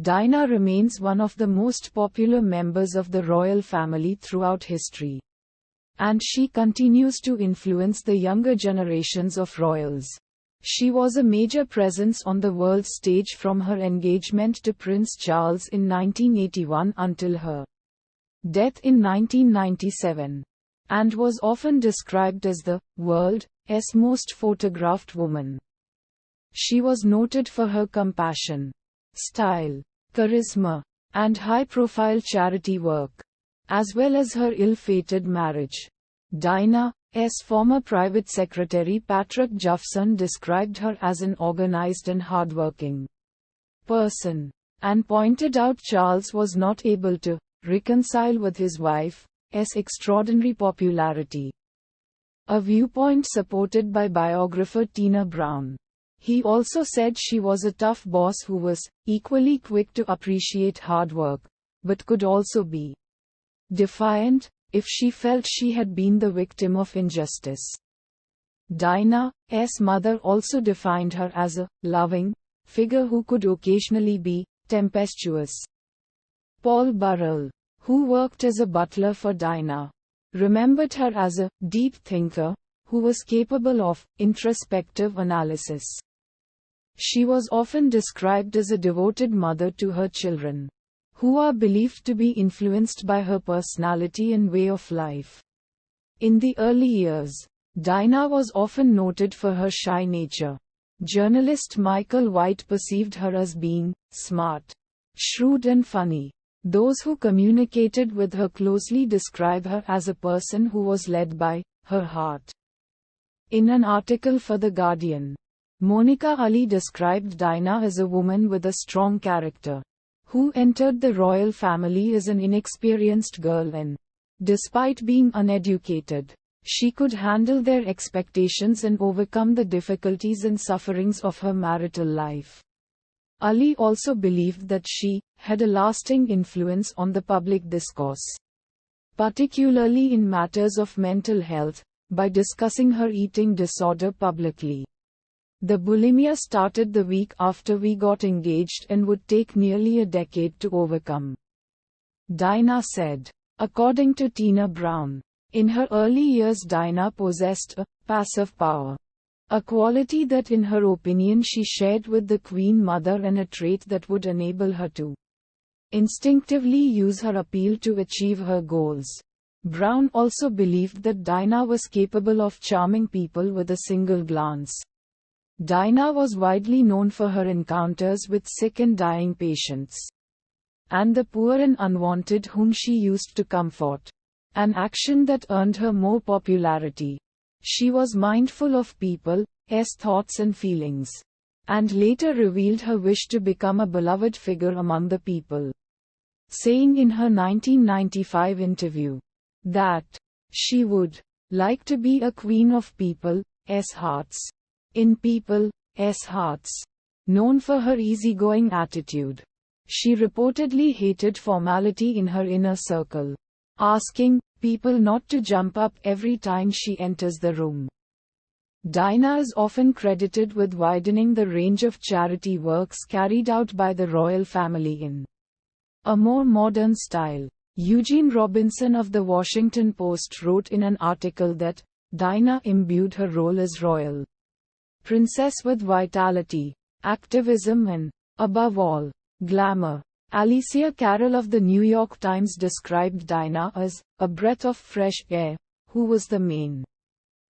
Diana remains one of the most popular members of the royal family throughout history. And she continues to influence the younger generations of royals. She was a major presence on the world stage from her engagement to Prince Charles in 1981 until her death in 1997, and was often described as the world's most photographed woman. She was noted for her compassion, style, charisma, and high-profile charity work, as well as her ill-fated marriage. Diana's former private secretary Patrick Juffson described her as an organized and hardworking person, and pointed out Charles was not able to reconcile with his wife's extraordinary popularity. A viewpoint supported by biographer Tina Brown. He also said she was a tough boss who was equally quick to appreciate hard work, but could also be defiant if she felt she had been the victim of injustice. Diana's mother also defined her as a loving figure who could occasionally be tempestuous. Paul Burrell, who worked as a butler for Diana, remembered her as a deep thinker who was capable of introspective analysis. She was often described as a devoted mother to her children, who are believed to be influenced by her personality and way of life. In the early years, Diana was often noted for her shy nature. Journalist Michael White perceived her as being smart, shrewd and funny. Those who communicated with her closely describe her as a person who was led by her heart. In an article for The Guardian, Monica Ali described Diana as a woman with a strong character, who entered the royal family as an inexperienced girl and, despite being uneducated, she could handle their expectations and overcome the difficulties and sufferings of her marital life. Ali also believed that she had a lasting influence on the public discourse, particularly in matters of mental health, by discussing her eating disorder publicly. The bulimia started the week after we got engaged and would take nearly a decade to overcome, Diana said. According to Tina Brown, in her early years Diana possessed a passive power, a quality that in her opinion she shared with the Queen Mother and a trait that would enable her to instinctively use her appeal to achieve her goals. Brown also believed that Diana was capable of charming people with a single glance. Diana was widely known for her encounters with sick and dying patients, and the poor and unwanted whom she used to comfort, an action that earned her more popularity. She was mindful of people's thoughts and feelings, and later revealed her wish to become a beloved figure among the people, saying in her 1995 interview that she would like to be a queen of people's hearts, in people's hearts. Known for her easygoing attitude, she reportedly hated formality in her inner circle, asking people not to jump up every time she enters the room. Diana is often credited with widening the range of charity works carried out by the royal family in a more modern style. Eugene Robinson of The Washington Post wrote in an article that Diana imbued her role as royal princess with vitality, activism and, above all, glamour. Alicia Carroll of the New York Times described Diana as a breath of fresh air, who was the main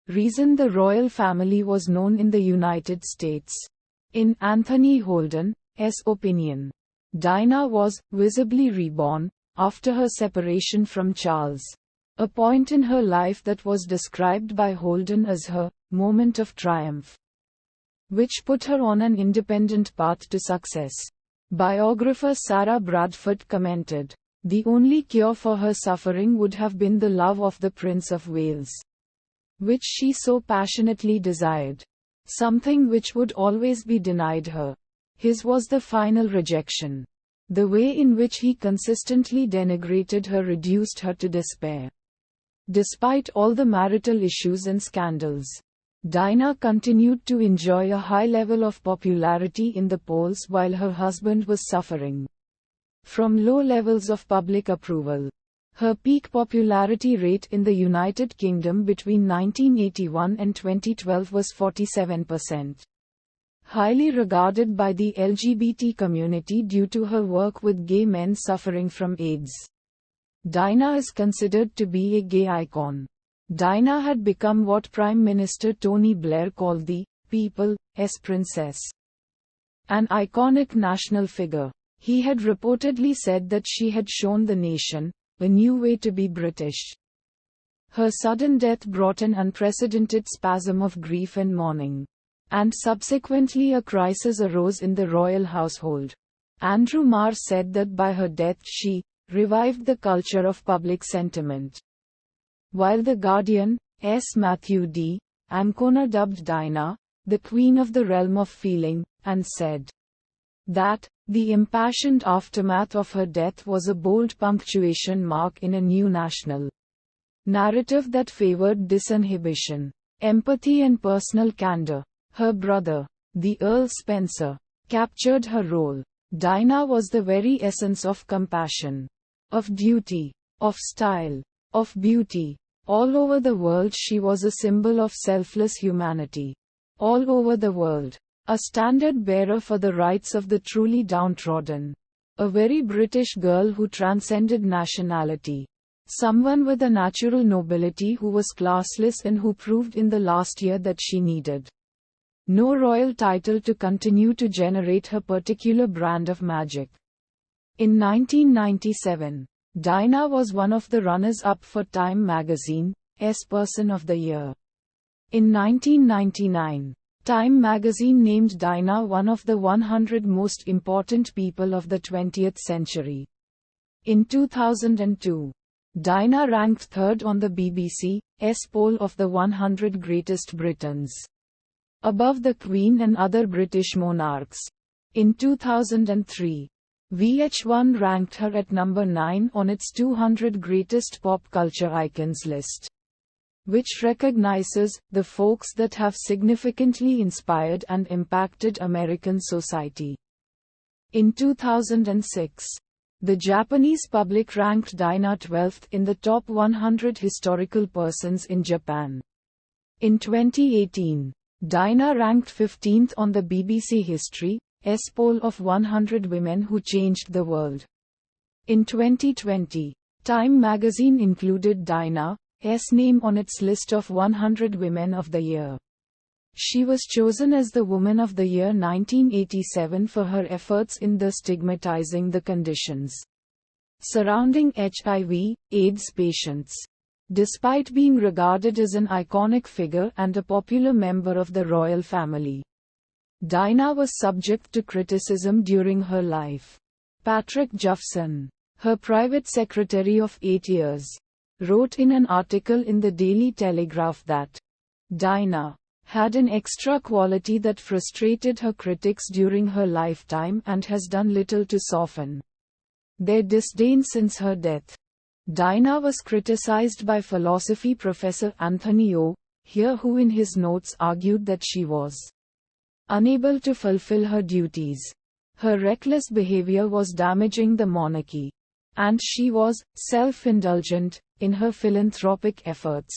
reason the royal family was known in the United States. In Anthony Holden's opinion, Diana was visibly reborn after her separation from Charles, a point in her life that was described by Holden as her moment of triumph, which put her on an independent path to success. Biographer Sarah Bradford commented, "The only cure for her suffering would have been the love of the Prince of Wales, which she so passionately desired, something which would always be denied her. His was the final rejection. The way in which he consistently denigrated her reduced her to despair." Despite all the marital issues and scandals, Diana continued to enjoy a high level of popularity in the polls while her husband was suffering. from low levels of public approval. Her peak popularity rate in the United Kingdom between 1981 and 2012 was 47%. Highly regarded by the LGBT community due to her work with gay men suffering from AIDS. Diana is considered to be a gay icon. Diana had become what Prime Minister Tony Blair called the people's princess. An iconic national figure. He had reportedly said that she had shown the nation a new way to be British. Her sudden death brought an unprecedented spasm of grief and mourning. And subsequently a crisis arose in the royal household. Andrew Marr said that by her death she revived the culture of public sentiment. While The Guardian's Matthew D. Ancona dubbed Diana the Queen of the Realm of Feeling, and said that the impassioned aftermath of her death was a bold punctuation mark in a new national narrative that favored disinhibition, empathy and personal candor. Her brother, the Earl Spencer, captured her role. Diana was the very essence of compassion, of duty, of style, of beauty. All over the world she was a symbol of selfless humanity. All over the world. A standard bearer for the rights of the truly downtrodden. A very British girl who transcended nationality. Someone with a natural nobility who was classless and who proved in the last year that she needed no royal title to continue to generate her particular brand of magic. In 1997, Diana was one of the runners-up for Time magazine's Person of the Year. In 1999, Time magazine named Diana one of the 100 most important people of the 20th century. In 2002, Diana ranked third on the BBC's poll of the 100 greatest Britons, above the Queen and other British monarchs. In 2003, VH1 ranked her at number 9 on its 200 greatest pop culture icons list, which recognizes the folks that have significantly inspired and impacted American society. In 2006, the Japanese public ranked Diana 12th in the top 100 historical persons in Japan. In 2018, Diana ranked 15th on the BBC History's poll of 100 women who changed the world. In 2020, Time magazine included Diana's name on its list of 100 Women of the Year. She was chosen as the Woman of the Year 1987 for her efforts in stigmatizing the conditions surrounding HIV/AIDS patients. Despite being regarded as an iconic figure and a popular member of the royal family, Diana was subject to criticism during her life. Patrick Juffson, her private secretary of 8 years, wrote in an article in the Daily Telegraph that Diana had an extra quality that frustrated her critics during her lifetime and has done little to soften their disdain since her death. Diana was criticized by philosophy professor Anthony O. Here, who in his notes argued that she was unable to fulfill her duties. Her reckless behavior was damaging the monarchy, and she was self-indulgent in her philanthropic efforts.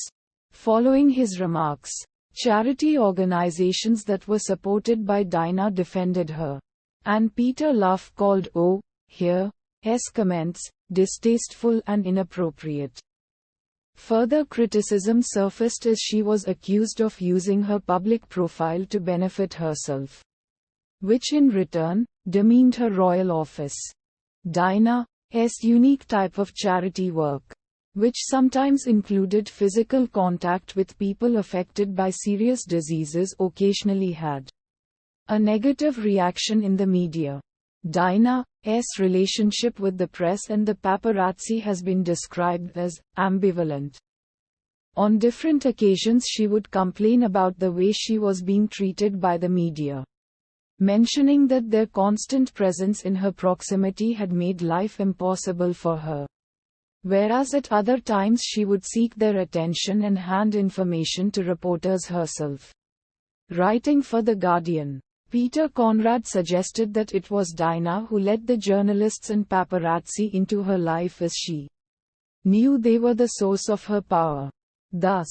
Following his remarks, charity organizations that were supported by Diana defended her, and Peter Luff called O. Here's comments distasteful and inappropriate. Further criticism surfaced as she was accused of using her public profile to benefit herself, which in return demeaned her royal office. Diana's unique type of charity work, which sometimes included physical contact with people affected by serious diseases, occasionally had a negative reaction in the media. Diana's relationship with the press and the paparazzi has been described as ambivalent. On different occasions she would complain about the way she was being treated by the media, mentioning that their constant presence in her proximity had made life impossible for her. Whereas at other times she would seek their attention and hand information to reporters herself. Writing for The Guardian, Peter Conrad suggested that it was Diana who let the journalists and paparazzi into her life as she knew they were the source of her power. Thus,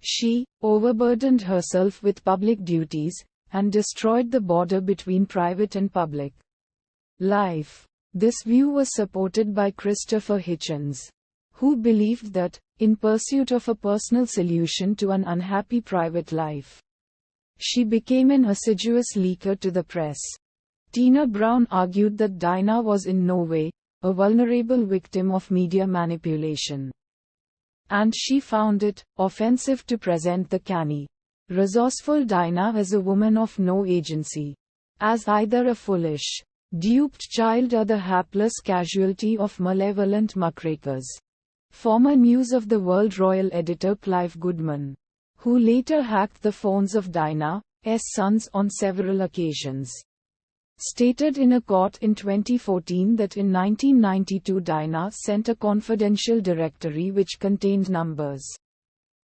she overburdened herself with public duties and destroyed the border between private and public life. This view was supported by Christopher Hitchens, who believed that, in pursuit of a personal solution to an unhappy private life, she became an assiduous leaker to the press. Tina Brown argued that Dinah was in no way a vulnerable victim of media manipulation, and she found it offensive to present the canny, resourceful Dinah as a woman of no agency, as either a foolish, duped child or the hapless casualty of malevolent muckrakers. Former News of the World Royal editor Clive Goodman, who later hacked the phones of Dinah's sons on several occasions, stated in a court in 2014 that in 1992 Dinah sent a confidential directory which contained numbers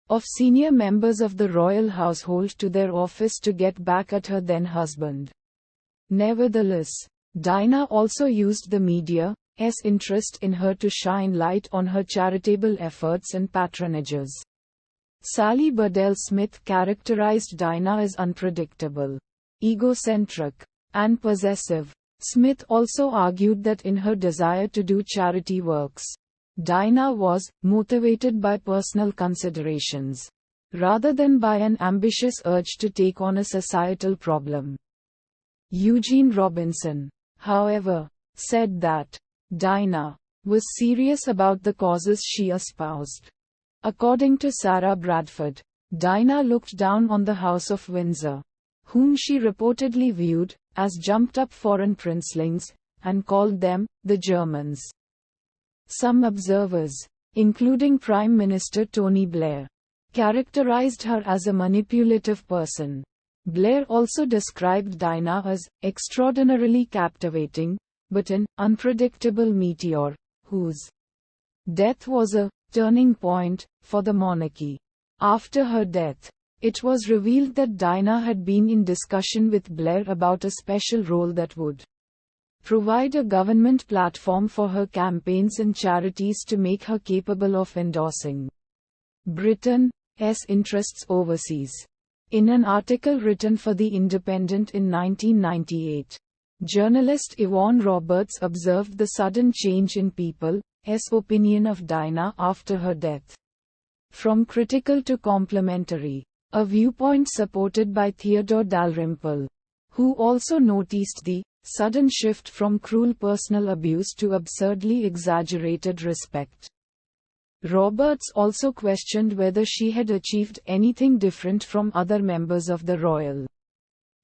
of senior members of the royal household to their office to get back at her then husband. Nevertheless, Dinah also used the media's interest in her to shine light on her charitable efforts and patronages. Sally Burdell Smith characterized Dinah as unpredictable, egocentric, and possessive. Smith also argued that in her desire to do charity works, Dinah was motivated by personal considerations, rather than by an ambitious urge to take on a societal problem. Eugene Robinson, however, said that Dinah was serious about the causes she espoused. According to Sarah Bradford, Dinah looked down on the House of Windsor, whom she reportedly viewed as jumped-up foreign princelings, and called them the Germans. Some observers, including Prime Minister Tony Blair, characterized her as a manipulative person. Blair also described Dinah as extraordinarily captivating, but an unpredictable meteor, whose death was a turning point for the monarchy. After her death, it was revealed that Dinah had been in discussion with Blair about a special role that would provide a government platform for her campaigns and charities to make her capable of endorsing Britain's interests overseas. In an article written for The Independent in 1998, journalist Yvonne Roberts observed the sudden change in people's opinion of Dinah after her death, from critical to complimentary, a viewpoint supported by Theodore Dalrymple, who also noticed the sudden shift from cruel personal abuse to absurdly exaggerated respect. Roberts also questioned whether she had achieved anything different from other members of the royal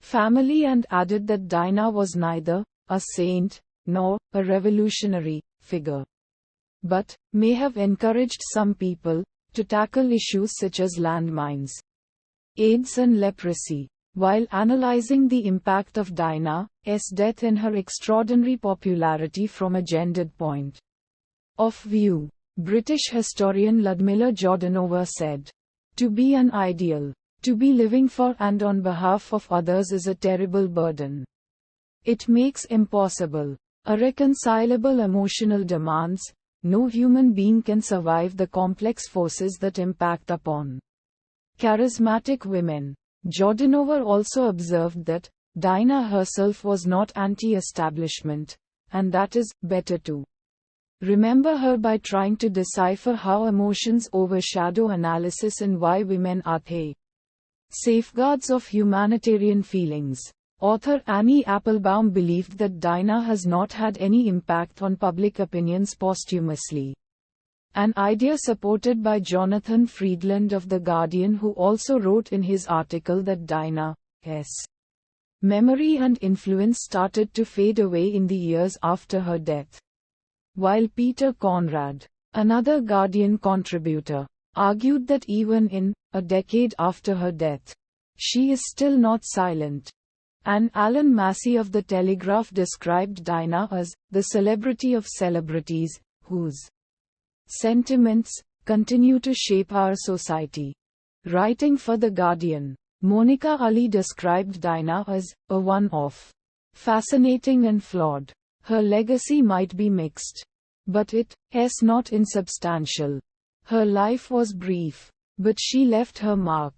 family and added that Dinah was neither a saint nor a revolutionary figure, but may have encouraged some people to tackle issues such as landmines, AIDS and leprosy. While analyzing the impact of Dinah's death and her extraordinary popularity from a gendered point of view, British historian Ludmilla Jordanova said, "To be an ideal, to be living for and on behalf of others is a terrible burden. It makes impossible, irreconcilable emotional demands. No human being can survive the complex forces that impact upon charismatic women." Jordanova also observed that Dinah herself was not anti-establishment, and that is better to remember her by trying to decipher how emotions overshadow analysis and why women are the safeguards of humanitarian feelings. Author Annie Applebaum believed that Dinah has not had any impact on public opinions posthumously, an idea supported by Jonathan Freedland of The Guardian, who also wrote in his article that Dinah's memory and influence started to fade away in the years after her death. While Peter Conrad, another Guardian contributor, argued that even in a decade after her death, she is still not silent. And Alan Massey of The Telegraph described Dinah as the celebrity of celebrities, whose sentiments continue to shape our society. Writing for The Guardian, Monica Ali described Dinah as a one-off, fascinating and flawed. Her legacy might be mixed, but it's not insubstantial. Her life was brief, but she left her mark.